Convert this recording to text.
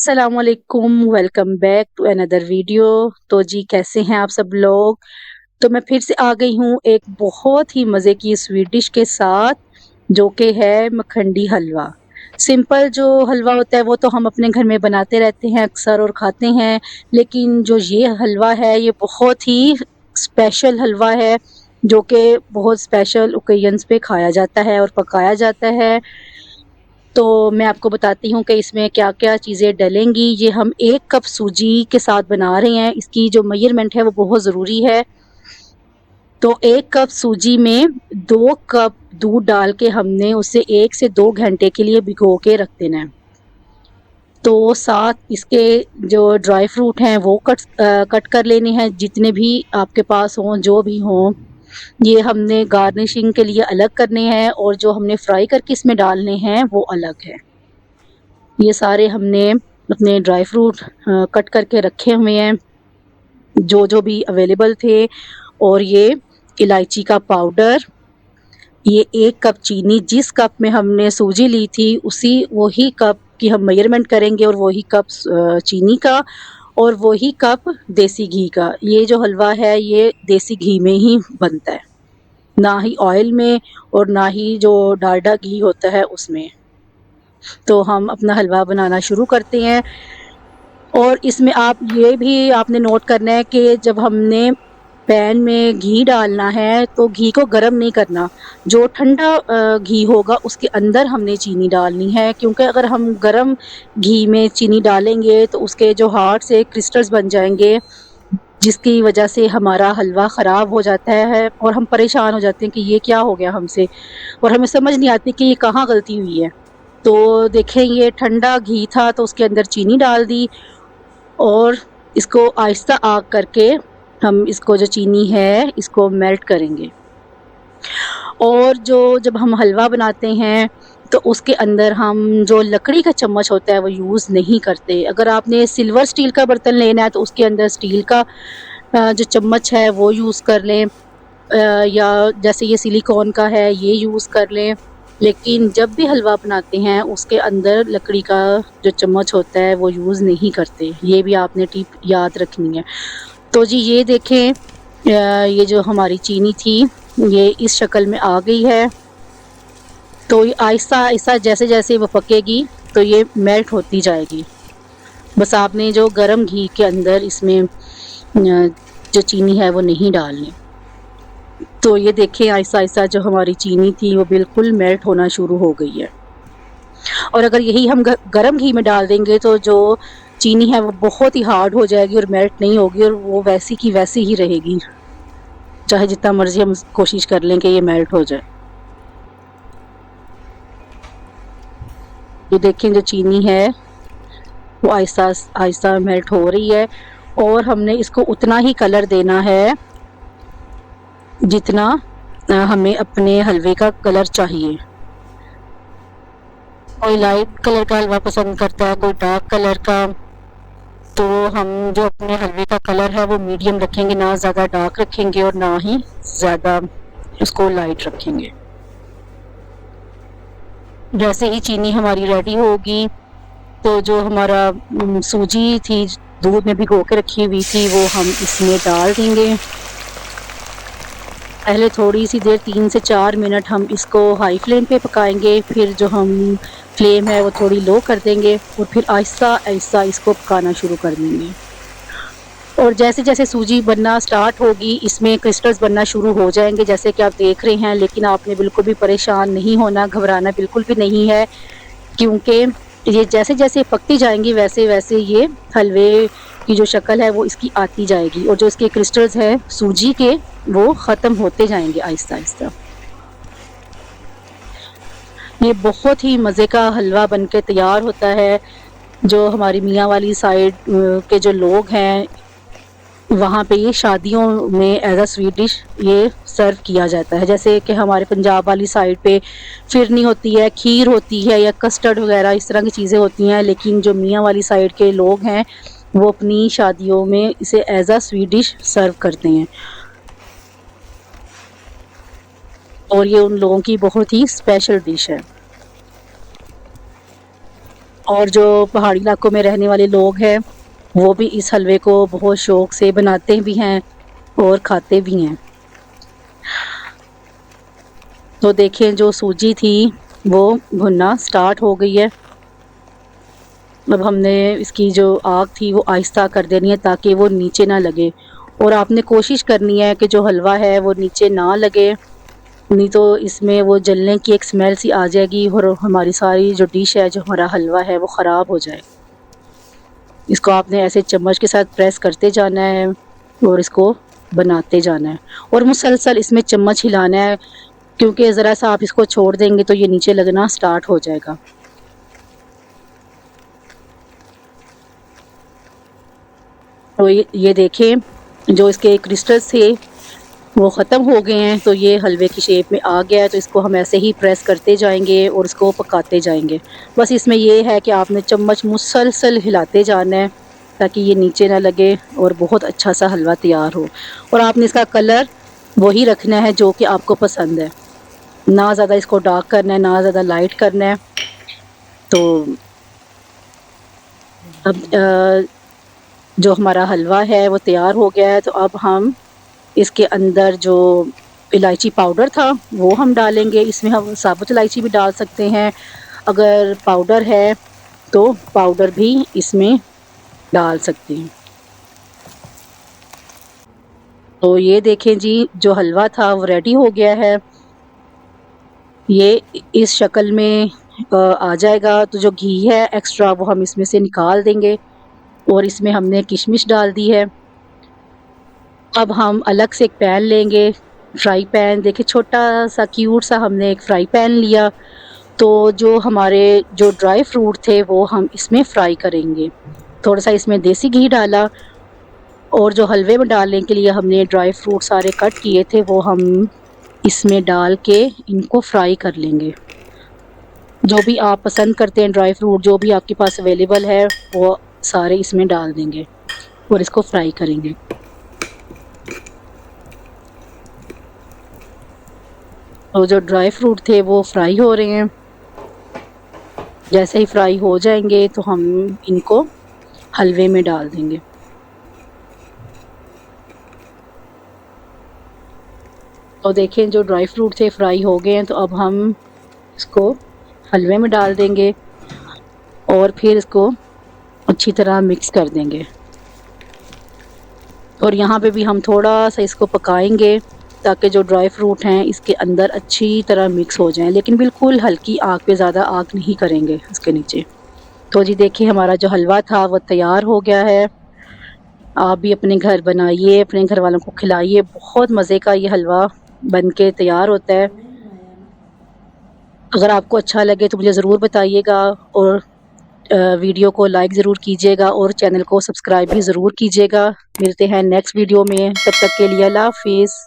असलामुअलैकुम, welcome back to another video. तो जी कैसे हैं आप सब लोग। तो मैं फिर से आ गई हूँ एक बहुत ही मज़े की स्वीट डिश के साथ, जो कि है मखंडी हलवा। सिंपल जो हलवा होता है वो तो हम अपने घर में बनाते रहते हैं अक्सर और खाते हैं, लेकिन जो ये हलवा है ये बहुत ही स्पेशल हलवा है, जो कि बहुत स्पेशल ओकेजन्स पे खाया जाता है और पकाया जाता है। तो मैं आपको बताती हूँ कि इसमें क्या-क्या चीज़ें डलेंगी। ये हम 1 कप सूजी के साथ बना रहे हैं। इसकी जो मेज़रमेंट है वो बहुत ज़रूरी है। तो 1 कप सूजी में 2 कप दूध डाल के हमने उसे 1 से 2 घंटे के लिए भिगो के रख देना है। तो साथ इसके जो ड्राई फ्रूट हैं वो कट कर लेने हैं, जितने भी आपके पास हों, जो भी हों। ये हमने गार्निशिंग के लिए अलग करने हैं और जो हमने फ्राई करके इसमें डालने हैं वो अलग है। ये सारे हमने अपने ड्राई फ्रूट कट करके रखे हुए हैं, जो भी अवेलेबल थे। और ये इलायची का पाउडर, ये 1 कप चीनी, जिस कप में हमने सूजी ली थी उसी वही कप की हम मेजरमेंट करेंगे, और वही कप चीनी का, और वही कप देसी घी का। ये जो हलवा है ये देसी घी में ही बनता है, ना ही ऑयल में और ना ही जो डालडा घी होता है उसमें। तो हम अपना हलवा बनाना शुरू करते हैं। और इसमें आप ये भी आपने नोट करना है कि जब हमने पैन में घी डालना है तो घी को गर्म नहीं करना। जो ठंडा घी होगा उसके अंदर हमने चीनी डालनी है, क्योंकि अगर हम गर्म घी में चीनी डालेंगे तो उसके जो हार्ड से क्रिस्टल्स बन जाएंगे, जिसकी वजह से हमारा हलवा ख़राब हो जाता है और हम परेशान हो जाते हैं कि ये क्या हो गया हमसे, और हमें समझ नहीं आती कि ये कहाँ गलती हुई है। तो देखें, ये ठंडा घी था तो उसके अंदर चीनी डाल दी, और इसको आहिस्ता आग करके हम इसको जो चीनी है इसको मेल्ट करेंगे। और जब हम हलवा बनाते हैं तो उसके अंदर हम जो लकड़ी का चम्मच होता है वो यूज़ नहीं करते। अगर आपने सिल्वर स्टील का बर्तन लेना है तो उसके अंदर स्टील का जो चम्मच है वो यूज़ कर लें, या जैसे ये सिलिकॉन का है ये यूज़ कर लें। लेकिन जब भी हलवा बनाते हैं उसके अंदर लकड़ी का जो चम्मच होता है वो यूज़ नहीं करते। ये भी आपने टिप याद रखनी है। तो जी ये देखें, ये जो हमारी चीनी थी ये इस शक्ल में आ गई है। तो ये आहिस्ता-आहिस्ता जैसे-जैसे वो पकेगी तो ये मेल्ट होती जाएगी। बस आपने जो गरम घी के अंदर इसमें जो चीनी है वो नहीं डालनी। तो ये देखिए आहिस्ता-आहिस्ता जो हमारी चीनी थी वो बिल्कुल मेल्ट होना शुरू हो गई है। और अगर यही हम गरम घी में डाल देंगे तो जो चीनी है वो बहुत ही हार्ड हो जाएगी और मेल्ट नहीं होगी, और वो वैसी की वैसी ही रहेगी, चाहे जितना मर्जी हम कोशिश कर लें कि ये मेल्ट हो जाए। ये देखें जो चीनी है वो आहिस्ता आहिस्ता मेल्ट हो रही है, और हमने इसको उतना ही कलर देना है जितना हमें अपने हलवे का कलर चाहिए। कोई लाइट कलर का हलवा पसंद करता है, कोई डार्क कलर का। तो हम जो अपने हलवे का कलर है वो मीडियम रखेंगे, ना ज़्यादा डार्क रखेंगे और ना ही ज़्यादा उसको लाइट रखेंगे। जैसे ही चीनी हमारी रेडी होगी तो जो हमारा सूजी थी दूध में भिगो के रखी हुई थी वो हम इसमें डाल देंगे। पहले थोड़ी सी देर 3 से 4 मिनट हम इसको हाई फ्लेम पे पकाएंगे, फिर जो हम फ्लेम है वो थोड़ी लो कर देंगे, और फिर आहिस्ता आहिस्ता इसको पकाना शुरू कर देंगे। और जैसे जैसे सूजी बनना स्टार्ट होगी इसमें क्रिस्टल्स बनना शुरू हो जाएंगे, जैसे कि आप देख रहे हैं। लेकिन आपने बिल्कुल भी परेशान नहीं होना, घबराना बिल्कुल भी नहीं है, क्योंकि ये जैसे जैसे पकती जाएंगी वैसे वैसे ये हलवे की जो शक्ल है वो इसकी आती जाएगी, और जो इसके क्रिस्टल्स हैं सूजी के वो ख़त्म होते जाएंगे आहिस्ता आहिस्ता। ये बहुत ही मज़े का हलवा बनके तैयार होता है। जो हमारी मियाँ वाली साइड के जो लोग हैं वहाँ पे ये शादियों में एज अ स्वीट डिश ये सर्व किया जाता है। जैसे कि हमारे पंजाब वाली साइड पे फिरनी होती है, खीर होती है, या कस्टर्ड वगैरह इस तरह की चीज़ें होती हैं, लेकिन जो मियाँ वाली साइड के लोग हैं वो अपनी शादियों में इसे एज अ स्वीट डिश सर्व करते हैं, और ये उन लोगों की बहुत ही स्पेशल डिश है। और जो पहाड़ी इलाकों में रहने वाले लोग हैं वो भी इस हलवे को बहुत शौक से बनाते भी हैं और खाते भी हैं। तो देखें जो सूजी थी वो भुनना स्टार्ट हो गई है। अब हमने इसकी जो आग थी वो आहिस्ता कर देनी है ताकि वो नीचे ना लगे, और आपने कोशिश करनी है कि जो हलवा है वो नीचे ना लगे, नहीं तो इसमें वो जलने की एक स्मेल सी आ जाएगी और हमारी सारी जो डिश है, जो हमारा हलवा है, वो ख़राब हो जाए। इसको आपने ऐसे चम्मच के साथ प्रेस करते जाना है और इसको बनाते जाना है और मुसलसल इसमें चम्मच हिलाना है, क्योंकि ज़रा सा आप इसको छोड़ देंगे तो ये नीचे लगना स्टार्ट हो जाएगा। तो ये देखें जो इसके क्रिस्टल्स थे वो ख़त्म हो गए हैं, तो ये हलवे की शेप में आ गया है। तो इसको हम ऐसे ही प्रेस करते जाएंगे और इसको पकाते जाएंगे। बस इसमें ये है कि आपने चम्मच मुसलसल हिलाते जाना है ताकि ये नीचे ना लगे और बहुत अच्छा सा हलवा तैयार हो। और आपने इसका कलर वही रखना है जो कि आपको पसंद है, ना ज़्यादा इसको डार्क करना है ना ज़्यादा लाइट करना है। तो अब जो हमारा हलवा है वो तैयार हो गया है। तो अब हम इसके अंदर जो इलायची पाउडर था वो हम डालेंगे। इसमें हम साबुत इलायची भी डाल सकते हैं, अगर पाउडर है तो पाउडर भी इसमें डाल सकते हैं। तो ये देखें जी, जो हलवा था वो रेडी हो गया है। ये इस शक्ल में आ जाएगा। तो जो घी है एक्स्ट्रा वो हम इसमें से निकाल देंगे और इसमें हमने किशमिश डाल दी है। अब हम अलग से एक पैन लेंगे, फ्राई पैन। देखिए छोटा सा क्यूट सा हमने एक फ्राई पैन लिया। तो जो हमारे जो ड्राई फ्रूट थे वो हम इसमें फ्राई करेंगे। थोड़ा सा इसमें देसी घी डाला और जो हलवे में डालने के लिए हमने ड्राई फ्रूट सारे कट किए थे वो हम इसमें डाल के इनको फ्राई कर लेंगे। जो भी आप पसंद करते हैं ड्राई फ्रूट, जो भी आपके पास अवेलेबल है, वो सारे इसमें डाल देंगे और इसको फ्राई करेंगे। तो जो ड्राई फ्रूट थे वो फ्राई हो रहे हैं। जैसे ही फ्राई हो जाएंगे तो हम इनको हलवे में डाल देंगे। तो देखें जो ड्राई फ्रूट थे फ्राई हो गए हैं। तो अब हम इसको हलवे में डाल देंगे और फिर इसको अच्छी तरह मिक्स कर देंगे। और यहाँ पे भी हम थोड़ा सा इसको पकाएंगे ताकि जो ड्राई फ्रूट हैं इसके अंदर अच्छी तरह मिक्स हो जाएं, लेकिन बिल्कुल हल्की आग पे, ज़्यादा आग नहीं करेंगे इसके नीचे। तो जी देखिए हमारा जो हलवा था वो तैयार हो गया है। आप भी अपने घर बनाइए, अपने घर वालों को खिलाइए। बहुत मज़े का ये हलवा बन के तैयार होता है। अगर आपको अच्छा लगे तो मुझे ज़रूर बताइएगा और वीडियो को लाइक ज़रूर कीजिएगा और चैनल को सब्सक्राइब भी ज़रूर कीजिएगा। मिलते हैं नेक्स्ट वीडियो में, तब तक के लिए अल्लाह हाफिज़।